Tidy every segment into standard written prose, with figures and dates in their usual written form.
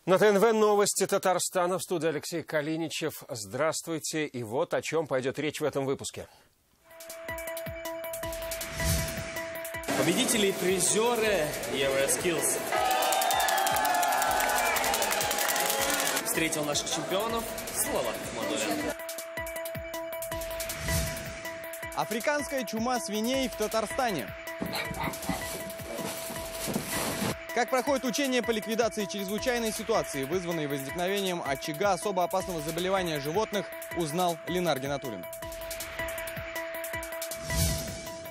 На ТНВ новости Татарстана. В студии Алексей Калиничев. Здравствуйте. И вот о чем пойдет речь в этом выпуске. Победители и призеры Евроскиллс. Встретил наших чемпионов Салават Мухаммадулин. Африканская чума свиней в Татарстане. Как проходит учение по ликвидации чрезвычайной ситуации, вызванной возникновением очага особо опасного заболевания животных, узнал Ленар Геннатуллин.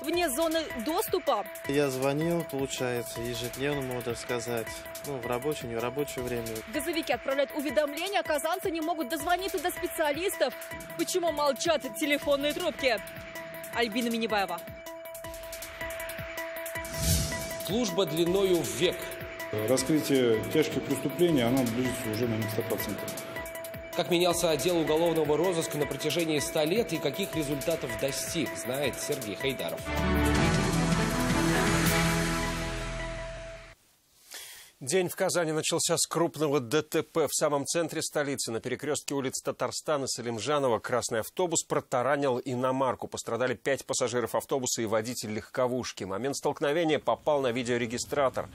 Вне зоны доступа. Я звонил, получается, ежедневно, можно сказать, в рабочее, не в рабочее время. Газовики отправляют уведомления, а казанцы не могут дозвониться до специалистов. Почему молчат телефонные трубки? Альбина Минибаева. Служба длиною в век. Раскрытие тяжких преступлений, она близится уже на 100%. Как менялся отдел уголовного розыска на протяжении 100 лет и каких результатов достиг, знает Сергей Хайдаров. День в Казани начался с крупного ДТП. В самом центре столицы, на перекрестке улиц Татарстана и Салимжанова, красный автобус протаранил иномарку. Пострадали 5 пассажиров автобуса и водитель легковушки. Момент столкновения попал на видеорегистратор.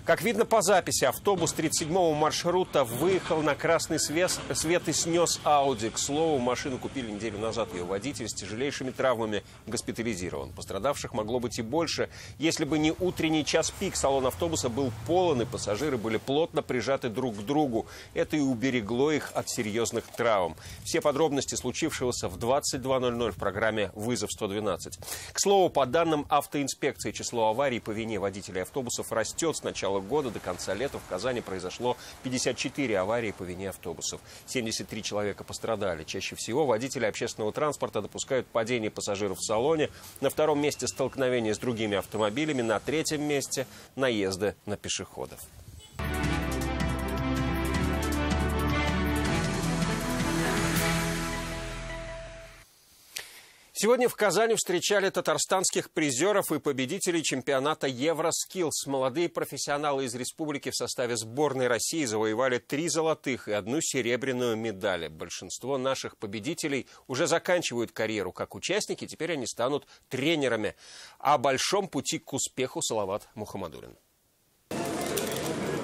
Как видно по записи, автобус 37-го маршрута выехал на красный свет и снес Ауди. К слову, машину купили неделю назад. Ее водитель с тяжелейшими травмами госпитализирован. Пострадавших могло быть и больше. Если бы не утренний час пик, салон автобуса был полон, и пассажиры были плотно прижаты друг к другу. Это и уберегло их от серьезных травм. Все подробности случившегося в 22:00 в программе «Вызов 112». К слову, по данным автоинспекции, число аварий по вине водителей автобусов растет. С начала года до конца лета в Казани произошло 54 аварии по вине автобусов. 73 человека пострадали. Чаще всего водители общественного транспорта допускают падение пассажиров в салоне. На втором месте столкновения с другими автомобилями. На третьем месте наезды на пешеходов. Сегодня в Казани встречали татарстанских призеров и победителей чемпионата Евроскиллс. Молодые профессионалы из республики в составе сборной России завоевали 3 золотых и 1 серебряную медали. Большинство наших победителей уже заканчивают карьеру как участники, теперь они станут тренерами. О большом пути к успеху Салават Мухаммадулин.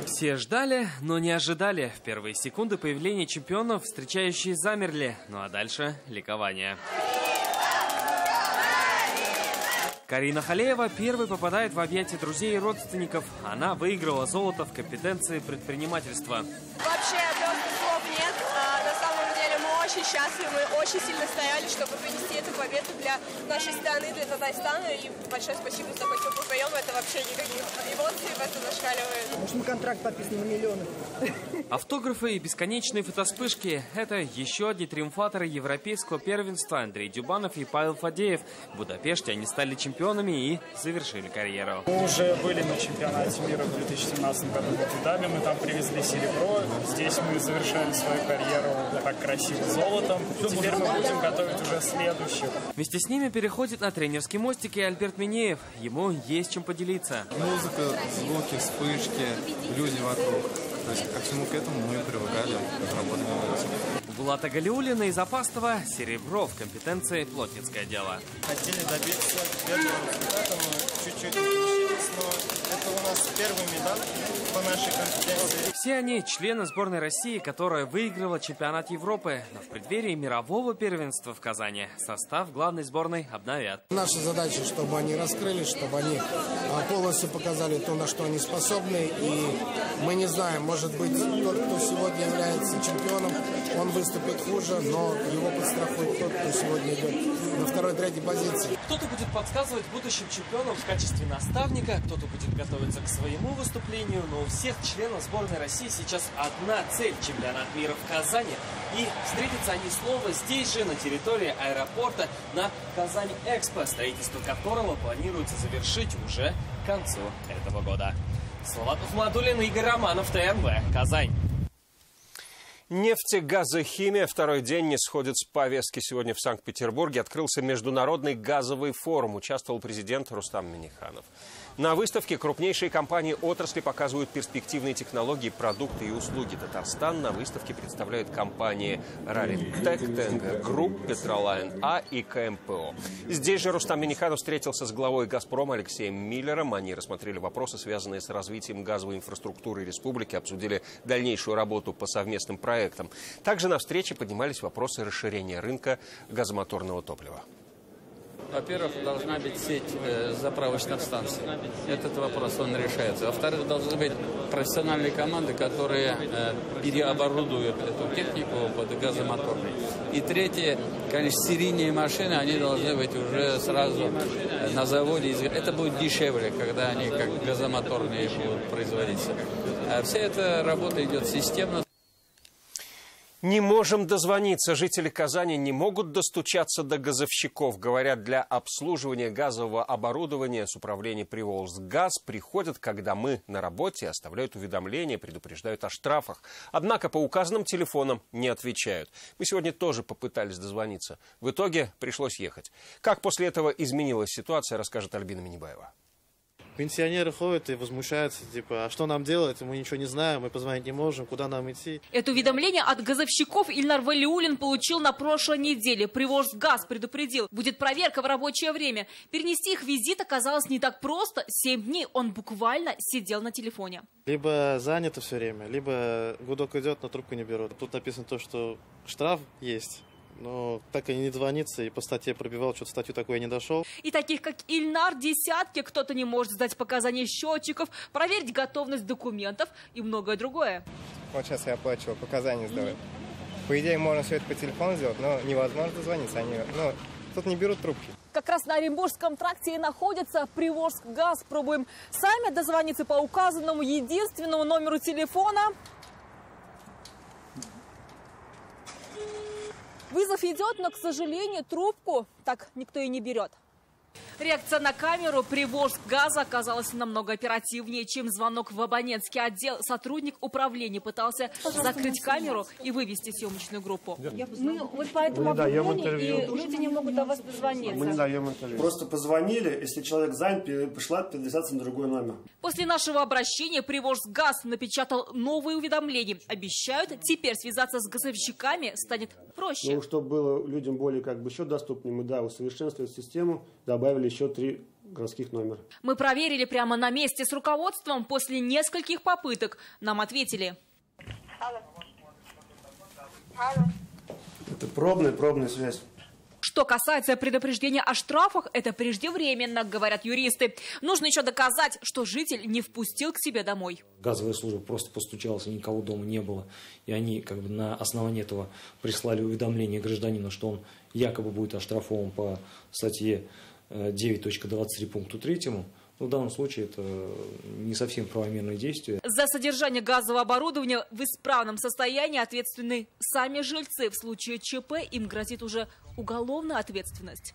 Все ждали, но не ожидали. В первые секунды появления чемпионов встречающие замерли. Ну а дальше ликование. Карина Халеева первой попадает в объятия друзей и родственников. Она выиграла золото в компетенции предпринимательства. Вообще просто слов нет. На самом деле мы очень счастливы, мы очень сильно старались, чтобы принести эту победу для нашей страны, для Татарстана. И большое спасибо за такой теплый прием. Это вообще никаких эмоций, это зашкаливает. Может, мы контракт подписан на миллионы. Автографы и бесконечные фотоспышки – это еще одни триумфаторы европейского первенства Андрей Дюбанов и Павел Фадеев. В Будапеште они стали чемпионами и завершили карьеру. Мы уже были на чемпионате мира в 2017 году в Абу-Даби, мы там привезли серебро. Здесь мы завершали свою карьеру так красиво золотом. Теперь мы будем готовить уже следующих. Вместе с ними переходит на тренерский мостик и Альберт Минеев. Ему есть чем поделиться. Музыка, звуки, вспышки, люди вокруг. То есть ко всему к этому мы привыкали, работали на улице. Булата Галиуллина из Апастова серебро в компетенции плотницкое дело. Хотели добиться первого результата, но чуть-чуть получилось, но это у нас первый медаль по нашей компетенции. Все они члены сборной России, которая выиграла чемпионат Европы. Но в преддверии мирового первенства в Казани состав главной сборной обновят. Наша задача, чтобы они раскрылись, чтобы они полностью показали то, на что они способны. И мы не знаем, может быть, тот, кто сегодня является чемпионом, он выступит хуже, но его подстрахует тот, кто сегодня идет на второй-третьей позиции. Кто-то будет подсказывать будущим чемпионам в качестве наставника, кто-то будет готовиться к своему выступлению, но у всех членов сборной России сейчас одна цель – чемпионат мира в Казани. И встретятся они снова здесь же, на территории аэропорта, на Казань-Экспо, строительство которого планируется завершить уже к концу этого года. Салават Мухаммадуллин, Игорь Романов, ТНВ, Казань. Нефтегазохимия второй день не сходит с повестки. Сегодня в Санкт-Петербурге открылся международный газовый форум. Участвовал президент Рустам Минниханов. На выставке крупнейшие компании отрасли показывают перспективные технологии, продукты и услуги. Татарстан на выставке представляют компании Ралитек, ТНГ Групп, Петролайн А и КМПО. Здесь же Рустам Минниханов встретился с главой «Газпрома» Алексеем Миллером. Они рассмотрели вопросы, связанные с развитием газовой инфраструктуры республики, обсудили дальнейшую работу по совместным проектам. Также на встрече поднимались вопросы расширения рынка газомоторного топлива. Во-первых, должна быть сеть заправочных станций. Этот вопрос, он решается. Во-вторых, должны быть профессиональные команды, которые переоборудуют эту технику под газомоторный. И третье, конечно, серийные машины, они должны быть уже сразу на заводе. Это будет дешевле, когда они как газомоторные будут производиться. А вся эта работа идет системно. Не можем дозвониться. Жители Казани не могут достучаться до газовщиков. Говорят, для обслуживания газового оборудования с управления «Приволжгаз» приходят, когда мы на работе, оставляют уведомления, предупреждают о штрафах. Однако по указанным телефонам не отвечают. Мы сегодня тоже попытались дозвониться. В итоге пришлось ехать. Как после этого изменилась ситуация, расскажет Альбина Минибаева. Пенсионеры ходят и возмущаются, типа, а что нам делать? Мы ничего не знаем, мы позвонить не можем, куда нам идти? Это уведомление от газовщиков Ильнар Валиуллин получил на прошлой неделе. Приволжгаз предупредил, будет проверка в рабочее время. Перенести их визит оказалось не так просто. 7 дней он буквально сидел на телефоне. Либо занято все время, либо гудок идет, но трубку не берут. Тут написано то, что штраф есть. Но так и не дозвониться, и по статье пробивал, что-то статью такой не дошел. И таких, как Ильнар, десятки. Кто-то не может сдать показания счетчиков, проверить готовность документов и многое другое. Вот сейчас я оплачивал, показания сдавать. По идее, можно все это по телефону сделать, но невозможно дозвониться. Тут не берут трубки. Как раз на Оренбургском тракте и находится Приволжгаз. Пробуем сами дозвониться по указанному единственному номеру телефона. Вызов идет, но, к сожалению, трубку так никто и не берет. Реакция на камеру Приволжгаза оказалась намного оперативнее, чем звонок в абонентский отдел. Сотрудник управления пытался закрыть камеру и вывести съемочную группу. Мы вот по этому объявлению, и люди не могут до вас дозвониться. Мы не даем интервью. Просто позвонили, если человек занят, пришла передвигаться на другой номер. После нашего обращения Приволжгаз напечатал новые уведомления. Обещают, теперь связаться с газовщиками станет проще. Ну, чтобы было людям более еще доступнее, мы усовершенствовали систему, добавили еще 3 городских номера. Мы проверили прямо на месте с руководством. После нескольких попыток нам ответили. Это пробная связь. Что касается предупреждения о штрафах, это преждевременно, говорят юристы. Нужно еще доказать, что житель не впустил к себе домой. Газовая служба просто постучалась, и никого дома не было. И они на основании этого прислали уведомление гражданину, что он якобы будет оштрафован по статье 9.23 пункту 3. Но в данном случае это не совсем правомерное действие. За содержание газового оборудования в исправном состоянии ответственны сами жильцы. В случае ЧП им грозит уже уголовная ответственность.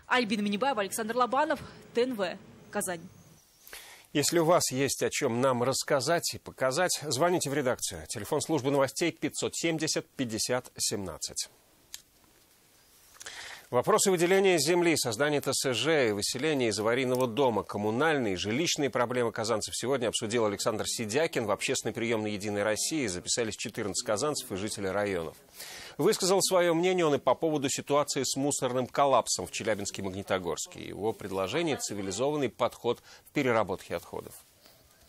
Альбина Минибаева, Александр Лобанов, ТНВ, Казань. Если у вас есть о чем нам рассказать и показать, звоните в редакцию. Телефон службы новостей 570 50 17. Вопросы выделения земли, создания ТСЖ и выселения из аварийного дома, коммунальные и жилищные проблемы казанцев сегодня обсудил Александр Сидякин. В общественный приемный «Единой России» записались 14 казанцев и жители районов. Высказал свое мнение он и по поводу ситуации с мусорным коллапсом в Челябинске и Магнитогорске. Его предложение – цивилизованный подход в переработке отходов.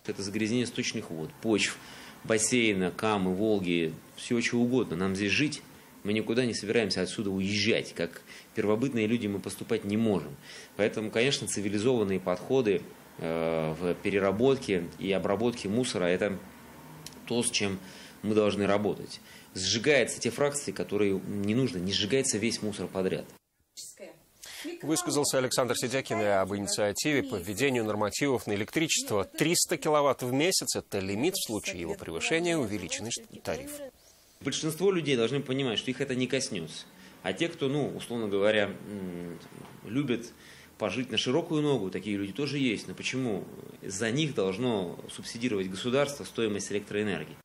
Это загрязнение сточных вод, почв, бассейна, Камы, Волги, всего чего угодно. Нам здесь жить. Мы никуда не собираемся отсюда уезжать. Как первобытные люди мы поступать не можем. Поэтому, конечно, цивилизованные подходы в переработке и обработке мусора – это то, с чем мы должны работать. Сжигаются те фракции, которые не нужно, не сжигается весь мусор подряд. Высказался Александр Сидякин об инициативе по введению нормативов на электричество. 300 киловатт в месяц – это лимит, в случае его превышения увеличенный тариф. Большинство людей должны понимать, что их это не коснется. А те, кто, условно говоря, любят пожить на широкую ногу, такие люди тоже есть. Но почему за них должно субсидировать государство стоимость электроэнергии?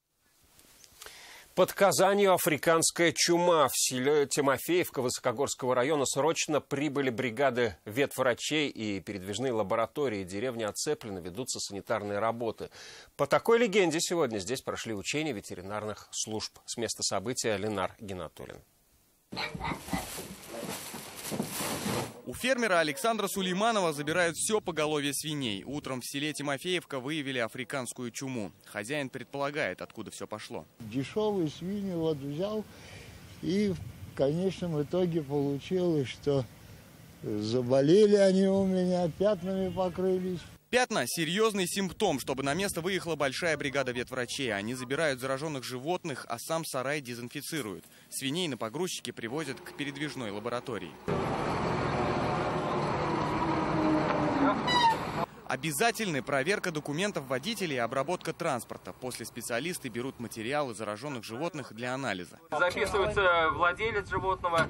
Под Казанью африканская чума. В селе Тимофеевка Высокогорского района срочно прибыли бригады ветврачей и передвижные лаборатории. Деревня оцеплена, ведутся санитарные работы. По такой легенде сегодня здесь прошли учения ветеринарных служб. С места события Ленар Гинатуллин. У фермера Александра Сулейманова забирают все поголовье свиней. Утром в селе Тимофеевка выявили африканскую чуму. Хозяин предполагает, откуда все пошло. Дешевые свиньи вот взял, и в конечном итоге получилось, что заболели они у меня, пятнами покрылись. Пятна – серьезный симптом. Чтобы на место выехала большая бригада ветврачей. Они забирают зараженных животных, а сам сарай дезинфицируют. Свиней на погрузчике привозят к передвижной лаборатории. Обязательны проверка документов водителей и обработка транспорта. После специалисты берут материалы зараженных животных для анализа. Записывается владелец животного,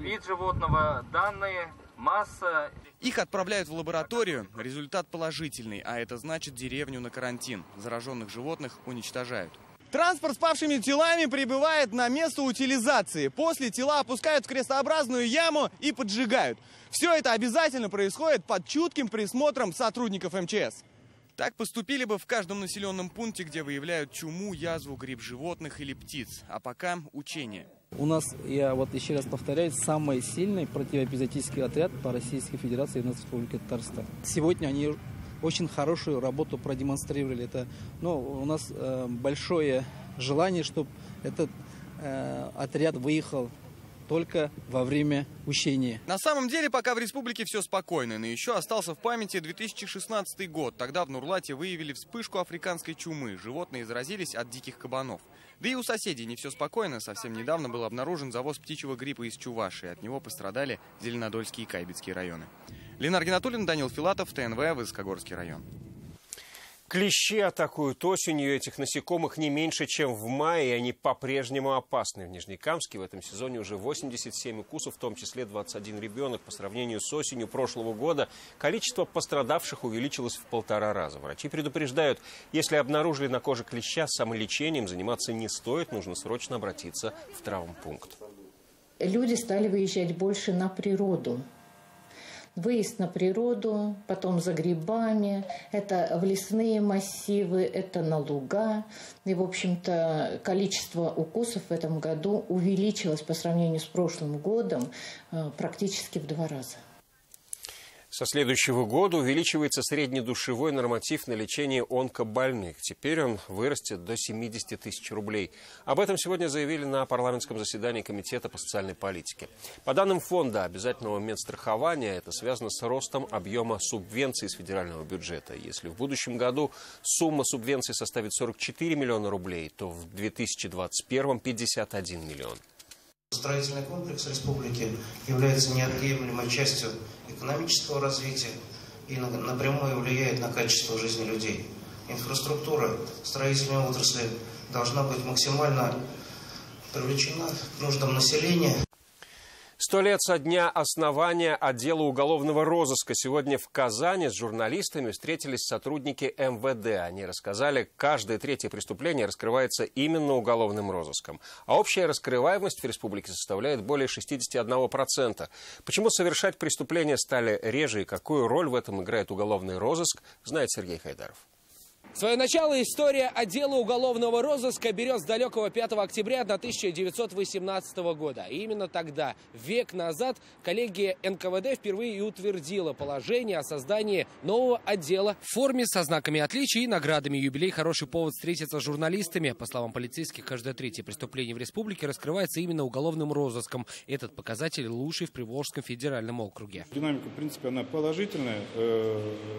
вид животного, данные, масса. Их отправляют в лабораторию. Результат положительный, а это значит деревню на карантин. Зараженных животных уничтожают. Транспорт с павшими телами прибывает на место утилизации. После тела опускают в крестообразную яму и поджигают. Все это обязательно происходит под чутким присмотром сотрудников МЧС. Так поступили бы в каждом населенном пункте, где выявляют чуму, язву, грипп животных или птиц. А пока учения. У нас, я вот еще раз повторяю, самый сильный противоэпизоотический отряд по Российской Федерации и Республике Татарстан. Сегодня они очень хорошую работу продемонстрировали. Это, у нас большое желание, чтобы этот отряд выехал только во время учения. На самом деле, пока в республике все спокойно, но еще остался в памяти 2016 год. Тогда в Нурлате выявили вспышку африканской чумы. Животные заразились от диких кабанов. Да и у соседей не все спокойно. Совсем недавно был обнаружен завоз птичьего гриппа из Чувашии. От него пострадали Зеленодольский и Кайбицкие районы. Ленар Гинатуллин, Данил Филатов, ТНВ, Высокогорский район. Клещи атакуют осенью. Этих насекомых не меньше, чем в мае, и они по-прежнему опасны. В Нижнекамске в этом сезоне уже 87 укусов, в том числе 21 ребенок. По сравнению с осенью прошлого года количество пострадавших увеличилось в 1,5 раза. Врачи предупреждают, если обнаружили на коже клеща, самолечением заниматься не стоит, нужно срочно обратиться в травмпункт. Люди стали выезжать больше на природу. Выезд на природу, потом за грибами, это в лесные массивы, это на луга. И, в общем-то, количество укусов в этом году увеличилось по сравнению с прошлым годом практически в 2 раза. Со следующего года увеличивается среднедушевой норматив на лечение онкобольных. Теперь он вырастет до 70 тысяч рублей. Об этом сегодня заявили на парламентском заседании Комитета по социальной политике. По данным Фонда обязательного медстрахования, это связано с ростом объема субвенций из федерального бюджета. Если в будущем году сумма субвенций составит 44 миллиона рублей, то в 2021 – 51 миллион. Строительный комплекс республики является неотъемлемой частью экономического развития и напрямую влияет на качество жизни людей. Инфраструктура строительной отрасли должна быть максимально привлечена к нуждам населения. 100 лет со дня основания отдела уголовного розыска. Сегодня в Казани с журналистами встретились сотрудники МВД. Они рассказали, каждое 3-е преступление раскрывается именно уголовным розыском. А общая раскрываемость в республике составляет более 61%. Почему совершать преступления стали реже и какую роль в этом играет уголовный розыск, знает Сергей Хайдаров. Свое начало история отдела уголовного розыска берет с далекого 5 октября 1918 года. И именно тогда, век назад, коллегия НКВД впервые и утвердила положение о создании нового отдела в форме со знаками отличия и наградами. Юбилей – хороший повод встретиться с журналистами. По словам полицейских, каждое 3-е преступление в республике раскрывается именно уголовным розыском. Этот показатель лучший в Приволжском федеральном округе. Динамика, в принципе, она положительная.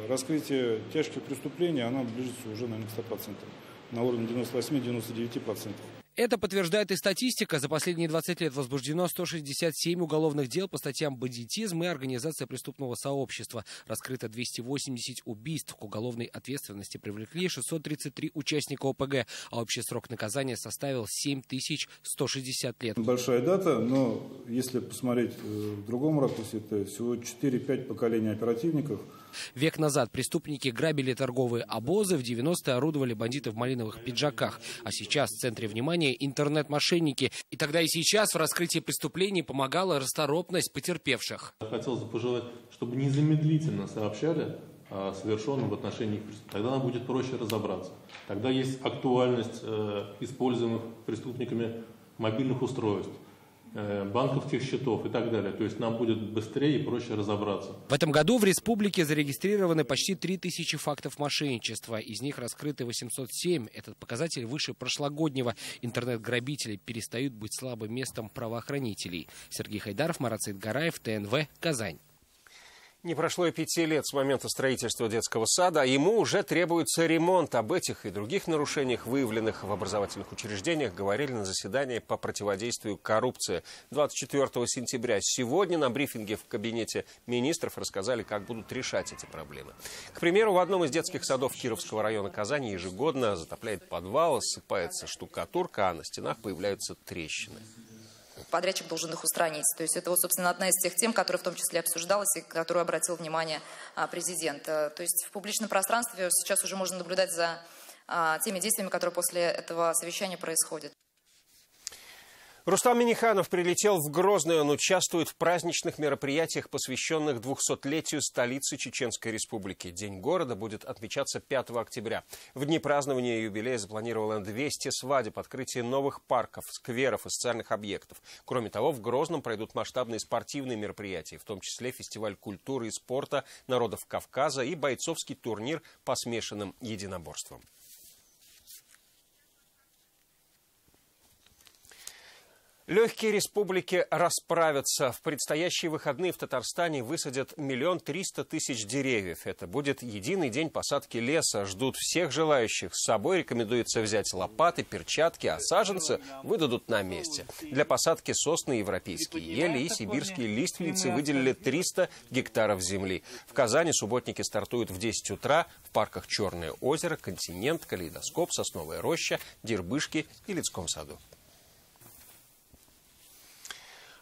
Раскрытие тяжких преступлений, она ближется уже, наверное, к 100%. На уровне 98-99%. Это подтверждает и статистика. За последние 20 лет возбуждено 167 уголовных дел по статьям бандитизм и организация преступного сообщества. Раскрыто 280 убийств. К уголовной ответственности привлекли 633 участника ОПГ, а общий срок наказания составил 7160 лет. Большая дата, но если посмотреть в другом ракурсе, это всего 4-5 поколений оперативников. Век назад преступники грабили торговые обозы, в 90-е орудовали бандиты в малиновых пиджаках. А сейчас в центре внимания интернет-мошенники. И тогда и сейчас в раскрытии преступлений помогала расторопность потерпевших. Хотелось бы пожелать, чтобы незамедлительно сообщали о совершенном в отношении их преступлений. Тогда нам будет проще разобраться. Тогда есть актуальность используемых преступниками мобильных устройств, банковских счетов и так далее. То есть нам будет быстрее и проще разобраться. В этом году в республике зарегистрированы почти 3000 фактов мошенничества. Из них раскрыты 807. Этот показатель выше прошлогоднего. Интернет-грабители перестают быть слабым местом правоохранителей. Сергей Хайдаров, Марат Саидгараев, ТНВ, Казань. Не прошло и 5 лет с момента строительства детского сада, а ему уже требуется ремонт. Об этих и других нарушениях, выявленных в образовательных учреждениях, говорили на заседании по противодействию коррупции 24 сентября. Сегодня на брифинге в кабинете министров рассказали, как будут решать эти проблемы. К примеру, в одном из детских садов Кировского района Казани ежегодно затопляет подвал, ссыпается штукатурка, а на стенах появляются трещины. Подрядчик должен их устранить. То есть это, вот, собственно, одна из тех тем, которая в том числе обсуждалась и которую обратил внимание президент. То есть в публичном пространстве сейчас уже можно наблюдать за теми действиями, которые после этого совещания происходят. Рустам Минниханов прилетел в Грозный. Он участвует в праздничных мероприятиях, посвященных 200-летию столицы Чеченской Республики. День города будет отмечаться 5 октября. В дни празднования юбилея запланировано 200 свадеб, открытие новых парков, скверов и социальных объектов. Кроме того, в Грозном пройдут масштабные спортивные мероприятия, в том числе фестиваль культуры и спорта народов Кавказа и бойцовский турнир по смешанным единоборствам. Легкие республики расправятся. В предстоящие выходные в Татарстане высадят 1 300 000 деревьев. Это будет единый день посадки леса. Ждут всех желающих. С собой рекомендуется взять лопаты, перчатки, а саженцы выдадут на месте. Для посадки сосны европейские ели и сибирские лиственницы выделили 300 гектаров земли. В Казани субботники стартуют в 10 утра. В парках Черное озеро, Континент, Калейдоскоп, Сосновая роща, Дербышки и Лицком саду.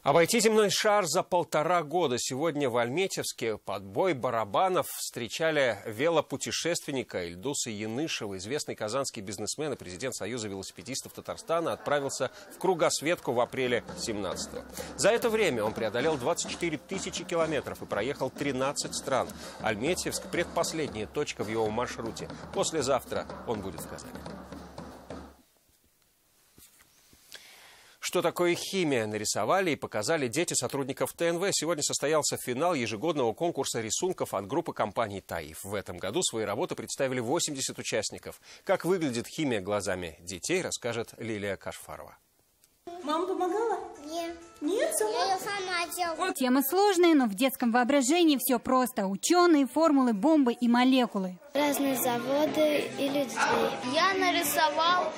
Обойти земной шар за 1,5 года. Сегодня в Альметьевске под бой барабанов встречали велопутешественника Ильдуса Янышева. Известный казанский бизнесмен и президент Союза велосипедистов Татарстана отправился в кругосветку в апреле 17-го. За это время он преодолел 24 000 километров и проехал 13 стран. Альметьевск – предпоследняя точка в его маршруте. Послезавтра он будет в Казани. Что такое химия, нарисовали и показали дети сотрудников ТНВ. Сегодня состоялся финал ежегодного конкурса рисунков от группы компаний «Таиф». В этом году свои работы представили 80 участников. Как выглядит химия глазами детей, расскажет Лилия Кашфарова. Мама помогала? Нет. Нет, сама? Я ее сама делала. Тема сложная, но в детском воображении все просто. Ученые, формулы, бомбы и молекулы. Разные заводы и людей. Я нарисовал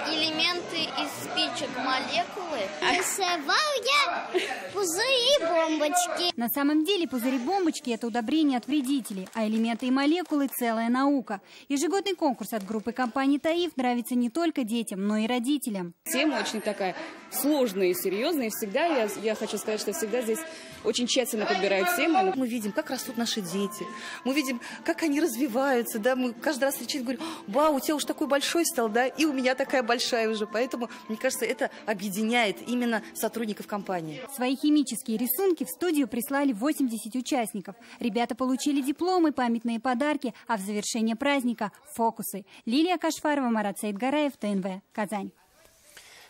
элементы из спичек, молекулы. Рисовал я пузыри и бомбочки. На самом деле пузыри-бомбочки – это удобрения от вредителей, а элементы и молекулы – целая наука. Ежегодный конкурс от группы компаний «Таиф» нравится не только детям, но и родителям. Тема очень такая сложная и серьезная. И всегда, я хочу сказать, что всегда здесь очень тщательно подбирают темы. Мы видим, как растут наши дети. Мы видим, как они развиваются. Да? Мы каждый раз встречаем и говорим: вау, у тебя уж такой большой стал, да? И у меня такая большая уже. Поэтому, мне кажется, это объединяет именно сотрудников компании. Свои химические рисунки в студию прислали 80 участников. Ребята получили дипломы, памятные подарки, а в завершение праздника – фокусы. Лилия Кашфарова, Марат Саидгараев, ТНВ, Казань.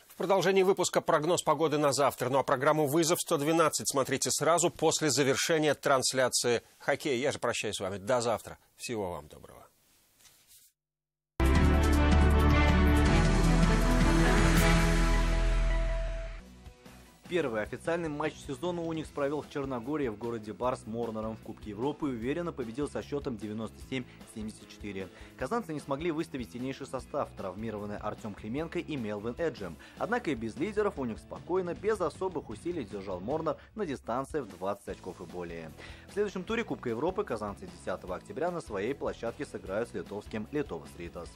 В продолжении выпуска прогноз погоды на завтра. Ну а программу «Вызов 112» смотрите сразу после завершения трансляции хоккея. Я же прощаюсь с вами. До завтра. Всего вам доброго. Первый официальный матч сезона «Уникс» провел в Черногории в городе Бар с Морнером. В Кубке Европы уверенно победил со счетом 97-74. Казанцы не смогли выставить сильнейший состав. Травмированные Артем Клименко и Мелвин Эджем. Однако и без лидеров «Уникс» спокойно, без особых усилий держал Морнер на дистанции в 20 очков и более. В следующем туре Кубка Европы казанцы 10 октября на своей площадке сыграют с литовским Литовас Ритас.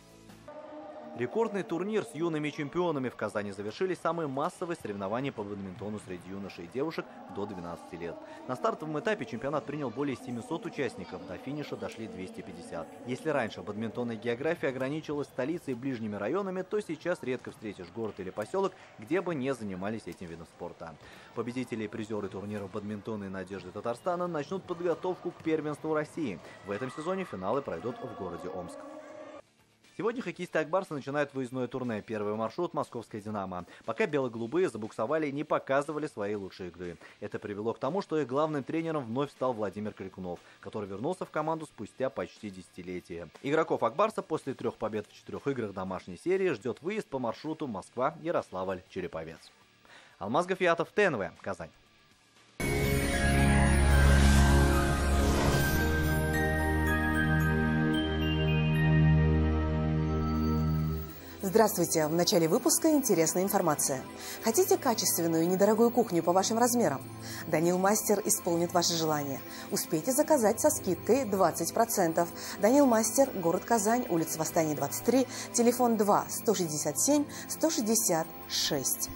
Рекордный турнир с юными чемпионами в Казани завершились самые массовые соревнования по бадминтону среди юношей и девушек до 12 лет. На стартовом этапе чемпионат принял более 700 участников, до финиша дошли 250. Если раньше бадминтонная география ограничивалась столицей и ближними районами, то сейчас редко встретишь город или поселок, где бы не занимались этим видом спорта. Победители и призеры турниров бадминтона и «Надежды Татарстана» начнут подготовку к первенству России. В этом сезоне финалы пройдут в городе Омск. Сегодня хоккеисты «Акбарса» начинают выездное турне. Первый маршрут – московская «Динамо». Пока бело-голубые забуксовали и не показывали свои лучшие игры. Это привело к тому, что их главным тренером вновь стал Владимир Крикунов, который вернулся в команду спустя почти десятилетие. Игроков «Акбарса» после 3 побед в 4 играх домашней серии ждет выезд по маршруту Москва, Ярославль, Череповец. Алмаз Гафиатов, ТНВ, Казань. Здравствуйте! В начале выпуска интересная информация. Хотите качественную и недорогую кухню по вашим размерам? Данил Мастер исполнит ваше желание. Успейте заказать со скидкой 20%. Данил Мастер, город Казань, улица Восстания, 23, телефон 2-167-166.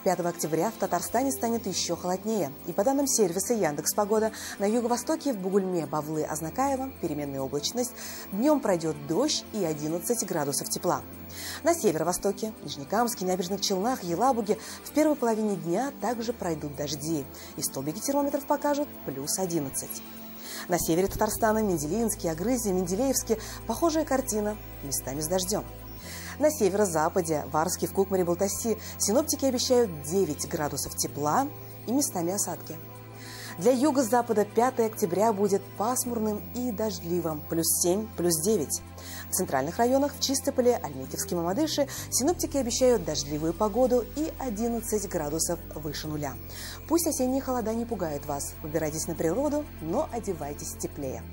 5 октября в Татарстане станет еще холоднее. И по данным сервиса Яндекс.Погода, на юго-востоке в Бугульме, Бавлы, Азнакаево переменная облачность. Днем пройдет дождь и 11 градусов тепла. На северо-востоке, Нижнекамске, Набережных Челнах, Елабуге в первой половине дня также пройдут дожди. И столбики термометров покажут плюс 11. На севере Татарстана, Менделеевске, Агрызе, Менделеевске похожая картина, местами с дождем. На северо-западе, в Арске, в Кукмаре, Балтаси синоптики обещают 9 градусов тепла и местами осадки. Для юго-запада 5 октября будет пасмурным и дождливым, плюс 7, плюс 9. В центральных районах, в Чистополе, Альметьевске, Мамадыше синоптики обещают дождливую погоду и 11 градусов выше нуля. Пусть осенние холода не пугают вас. Выбирайтесь на природу, но одевайтесь теплее.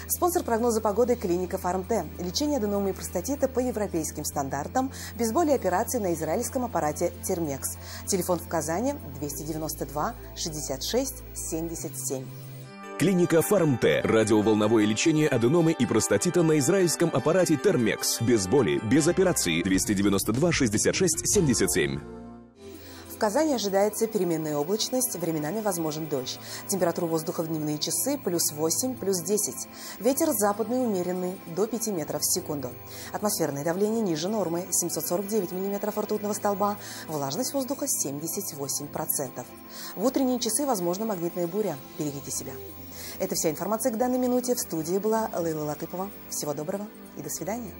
Спонсор прогноза погоды – клиника Фармте. Лечение аденомы и простатита по европейским стандартам, без боли операции на израильском аппарате Термекс. Телефон в Казани 292 66 77. Клиника Фармте. Радиоволновое лечение аденомы и простатита на израильском аппарате Термекс. Без боли, без операции. 292 66 77. В Казани ожидается переменная облачность, временами возможен дождь. Температура воздуха в дневные часы плюс 8, плюс 10. Ветер западный умеренный до 5 метров в секунду. Атмосферное давление ниже нормы 749 миллиметров ртутного столба. Влажность воздуха 78%. В утренние часы возможна магнитная буря. Берегите себя. Это вся информация к данной минуте. В студии была Лейла Латыпова. Всего доброго и до свидания.